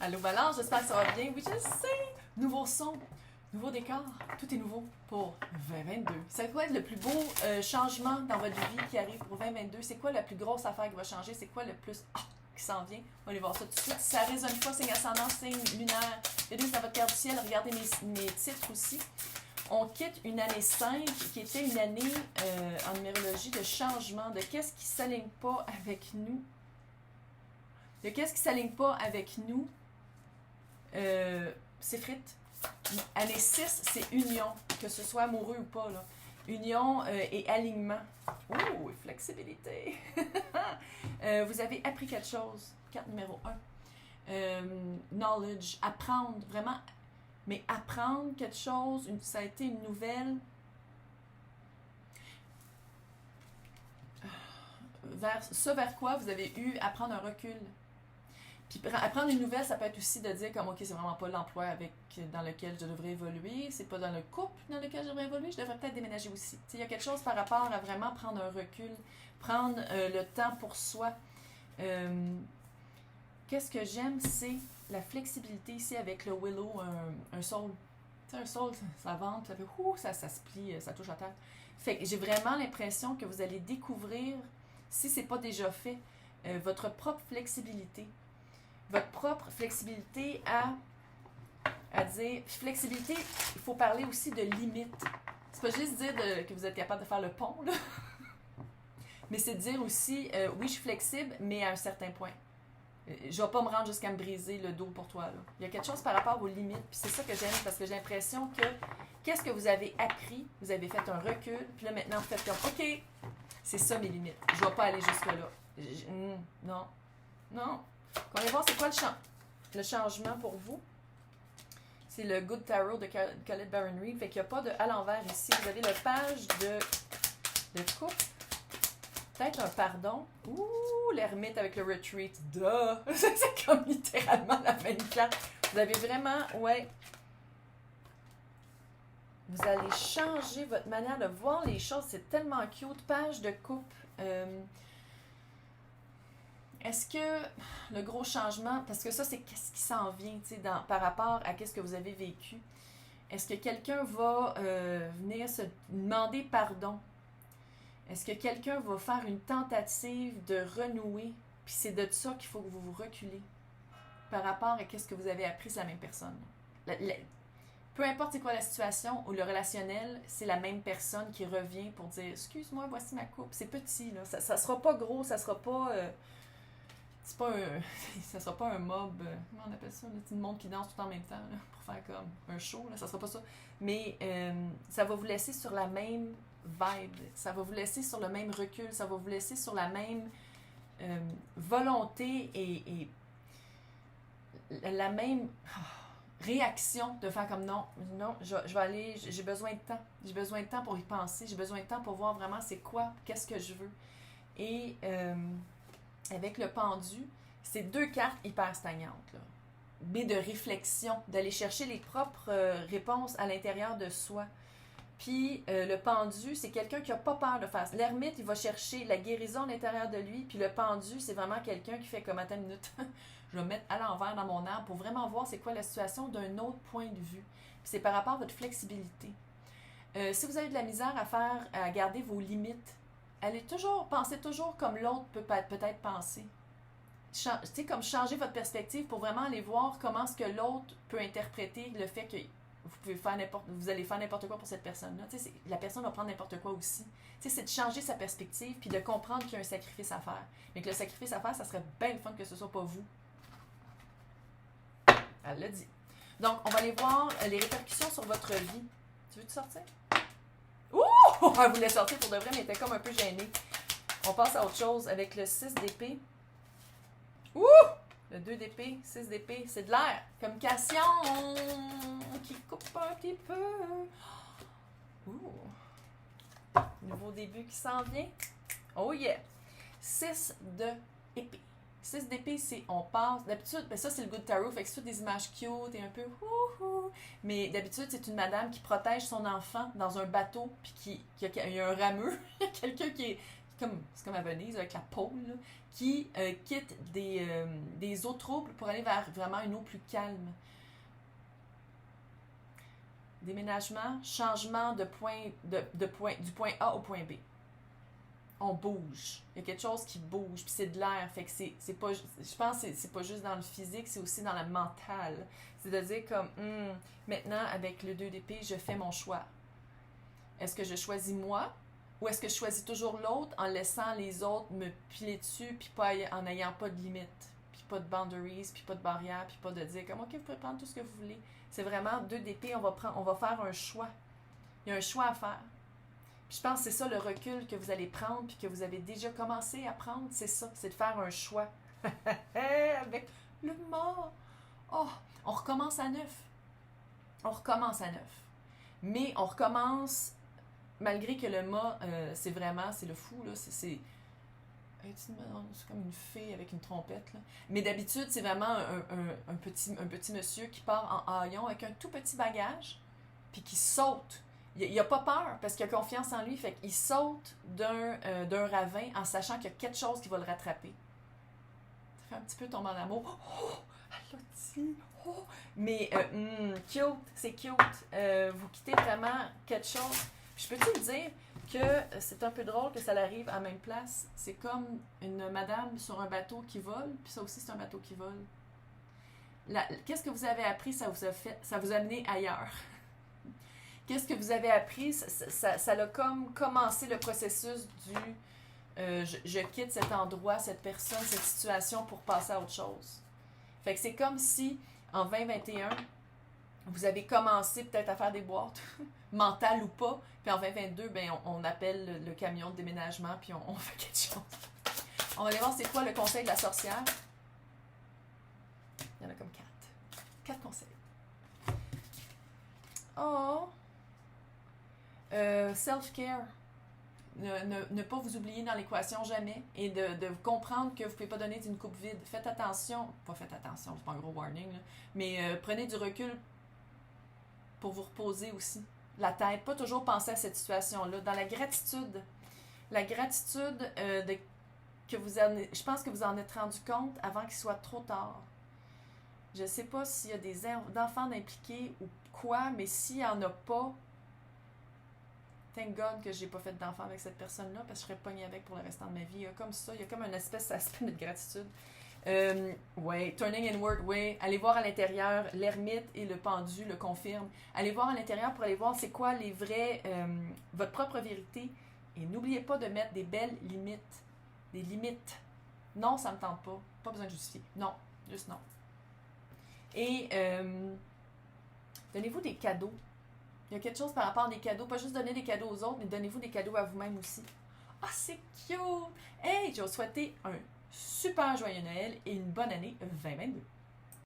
Allô Balance, j'espère que ça va bien. Oui, je sais. Nouveau son, nouveau décor, tout est nouveau pour 2022. C'est quoi le plus beau changement dans votre vie qui arrive pour 2022? C'est quoi la plus grosse affaire qui va changer? C'est quoi le plus qui s'en vient? On va aller voir ça tout de suite. Si ça résonne pas, signe ascendant, signe lunaire. Venez dans votre carte du ciel, regardez mes titres aussi. On quitte une année 5 qui était une année en numérologie de changement, de qu'est-ce qui ne s'aligne pas avec nous. De qu'est-ce qui ne s'aligne pas avec nous. C'est frites. Année 6, c'est union, que ce soit amoureux ou pas. Là. Union et alignement. Oh, flexibilité. Vous avez appris quelque chose. Carte numéro 1. Knowledge. Apprendre, vraiment. Mais apprendre quelque chose, ça a été une nouvelle. Vers quoi vous avez eu à prendre un recul. Puis apprendre une nouvelle, ça peut être aussi de dire comme ok, c'est vraiment pas l'emploi dans lequel je devrais évoluer, c'est pas dans le couple dans lequel je devrais évoluer, je devrais peut-être déménager aussi. Il y a quelque chose par rapport à vraiment prendre un recul, prendre le temps pour soi. Qu'est-ce que j'aime, c'est la flexibilité ici avec le Willow, un saule. Tu sais, un saule, ça vente, ça se plie, ça touche à terre. Fait que j'ai vraiment l'impression que vous allez découvrir, si c'est pas déjà fait, votre propre flexibilité. Votre propre flexibilité à dire... Flexibilité, il faut parler aussi de limites. C'est pas juste dire que vous êtes capable de faire le pont, là. Mais c'est de dire aussi, oui, je suis flexible, mais à un certain point. Je vais pas me rendre jusqu'à me briser le dos pour toi, là. Il y a quelque chose par rapport aux limites, puis c'est ça que j'aime, parce que j'ai l'impression que qu'est-ce que vous avez appris, vous avez fait un recul, puis là, maintenant, vous faites comme, OK, c'est ça mes limites. Je vais pas aller jusque-là. Non. Non. On va voir c'est quoi le changement pour vous. C'est le Good Tarot de Colette Baron Reid. Fait qu'il n'y a pas de à l'envers ici. Vous avez le page de coupe. Peut-être un pardon. Ouh, l'ermite avec le retreat. Duh! C'est comme littéralement la même carte. Vous avez vraiment, ouais. Vous allez changer votre manière de voir les choses. C'est tellement cute. Page de coupe. Est-ce que le gros changement, parce que ça, c'est qu'est-ce qui s'en vient, tu sais, par rapport à qu'est-ce que vous avez vécu. Est-ce que quelqu'un va venir se demander pardon? Est-ce que quelqu'un va faire une tentative de renouer? Puis c'est de ça qu'il faut que vous vous reculez par rapport à qu'est-ce que vous avez appris sur la même personne. Peu importe c'est quoi la situation ou le relationnel, c'est la même personne qui revient pour dire « Excuse-moi, voici ma coupe. » C'est petit, là. Ça sera pas gros, ça sera pas... c'est pas ça sera pas un mob, comment on appelle ça, là, une monde qui danse tout en même temps, là, pour faire comme un show, là, ça sera pas ça. Mais ça va vous laisser sur la même vibe, ça va vous laisser sur le même recul, ça va vous laisser sur la même volonté et la même réaction de faire comme non, je vais aller, j'ai besoin de temps pour y penser, j'ai besoin de temps pour voir vraiment c'est quoi, qu'est-ce que je veux. Et avec le pendu, c'est 2 cartes hyper stagnantes, là. Mais de réflexion, d'aller chercher les propres réponses à l'intérieur de soi. Puis le pendu, c'est quelqu'un qui n'a pas peur de faire ça. L'ermite, il va chercher la guérison à l'intérieur de lui. Puis le pendu, c'est vraiment quelqu'un qui fait comme, attends une minute, je vais me mettre à l'envers dans mon arbre pour vraiment voir c'est quoi la situation d'un autre point de vue. Puis c'est par rapport à votre flexibilité. Si vous avez de la misère à garder vos limites, pensez toujours comme l'autre peut peut-être penser. Tu sais, comme changer votre perspective pour vraiment aller voir comment est-ce que l'autre peut interpréter le fait que vous allez faire n'importe quoi pour cette personne-là. Tu sais, la personne va prendre n'importe quoi aussi. Tu sais, c'est de changer sa perspective puis de comprendre qu'il y a un sacrifice à faire. Mais que le sacrifice à faire, ça serait bien le fun que ce soit pas vous. Elle l'a dit. Donc, on va aller voir les répercussions sur votre vie. Tu veux-tu sortir? Ouh! Elle voulait sortir pour de vrai, mais elle était comme un peu gênée. On passe à autre chose avec le 6 d'épée. Ouh! Le 2 d'épée, 6 d'épée, c'est de l'air. Communication qui coupe un petit peu. Ouh! Nouveau début qui s'en vient. Oh yeah! 6 d'épée. 6 d'épée, c'est on passe. D'habitude, ben ça c'est le Good Tarot, fait que c'est toutes des images cute et un peu wouhou. Mais d'habitude, c'est une madame qui protège son enfant dans un bateau, puis il y a un rameur, il y a quelqu'un qui c'est comme à Venise avec la pôle, là, qui quitte des eaux troubles pour aller vers vraiment une eau plus calme. Déménagement, changement du point A au point B. On bouge. Il y a quelque chose qui bouge, puis c'est de l'air. Fait que c'est pas, je pense que c'est pas juste dans le physique, c'est aussi dans le mental. C'est de dire comme, maintenant, avec le 2 d'épée, je fais mon choix. Est-ce que je choisis moi, ou est-ce que je choisis toujours l'autre en laissant les autres me piler dessus, puis pas en n'ayant pas de limites, puis pas de boundaries, puis pas de barrières, puis pas de dire comme, OK, vous pouvez prendre tout ce que vous voulez. C'est vraiment 2 d'épée, on va faire un choix. Il y a un choix à faire. Puis je pense que c'est ça le recul que vous allez prendre, puis que vous avez déjà commencé à prendre, c'est ça, c'est de faire un choix. Avec le mort. Oh, on recommence à neuf. On recommence à neuf. Mais on recommence, malgré que le mât, c'est le fou, là, c'est comme une fée avec une trompette, là. Mais d'habitude, c'est vraiment un petit monsieur qui part en haillon avec un tout petit bagage, puis qui saute. Il n'a pas peur parce qu'il a confiance en lui, fait qu'il saute d'un ravin en sachant qu'il y a quelque chose qui va le rattraper. Ça fait un petit peu tomber en amour. Oh, elle l'a dit. Oh. Mais cute, c'est cute. Vous quittez vraiment quelque chose. Je peux-tu te dire que c'est un peu drôle que ça l'arrive à la même place? C'est comme une madame sur un bateau qui vole, puis ça aussi c'est un bateau qui vole. Qu'est-ce que vous avez appris, ça vous a amené ailleurs. Qu'est-ce que vous avez appris? Ça a comme commencé le processus du je quitte cet endroit, cette personne, cette situation pour passer à autre chose. Fait que c'est comme si, en 2021, vous avez commencé peut-être à faire des boîtes, mentales ou pas, puis en 2022, ben, on appelle le camion de déménagement, puis on fait quelque chose. On va aller voir c'est quoi le conseil de la sorcière. Il y en a comme 4. 4 conseils. Oh! Self-care. Ne pas vous oublier dans l'équation jamais et de comprendre que vous ne pouvez pas donner d'une coupe vide. Faites attention, c'est pas un gros warning, là, mais prenez du recul pour vous reposer aussi. La tête, pas toujours penser à cette situation-là. Dans la gratitude je pense que vous en êtes rendu compte avant qu'il soit trop tard. Je ne sais pas s'il y a des enfants impliqués ou quoi, mais s'il n'y en a pas, thank God que j'ai pas fait d'enfant avec cette personne-là parce que je serais pognée avec pour le restant de ma vie. Il y a comme ça, il y a comme une espèce d'aspect de gratitude. Turning inward, allez voir à l'intérieur, l'ermite et le pendu le confirment. Allez voir à l'intérieur pour aller voir c'est quoi les vrais, votre propre vérité. Et n'oubliez pas de mettre des belles limites. Des limites. Non, ça me tente pas. Pas besoin de justifier. Non, juste non. Et donnez-vous des cadeaux. Il y a quelque chose par rapport à des cadeaux. Pas juste donner des cadeaux aux autres, mais donnez-vous des cadeaux à vous-même aussi. Ah, c'est cute! Hey, je vais vous souhaiter un super joyeux Noël et une bonne année 2022.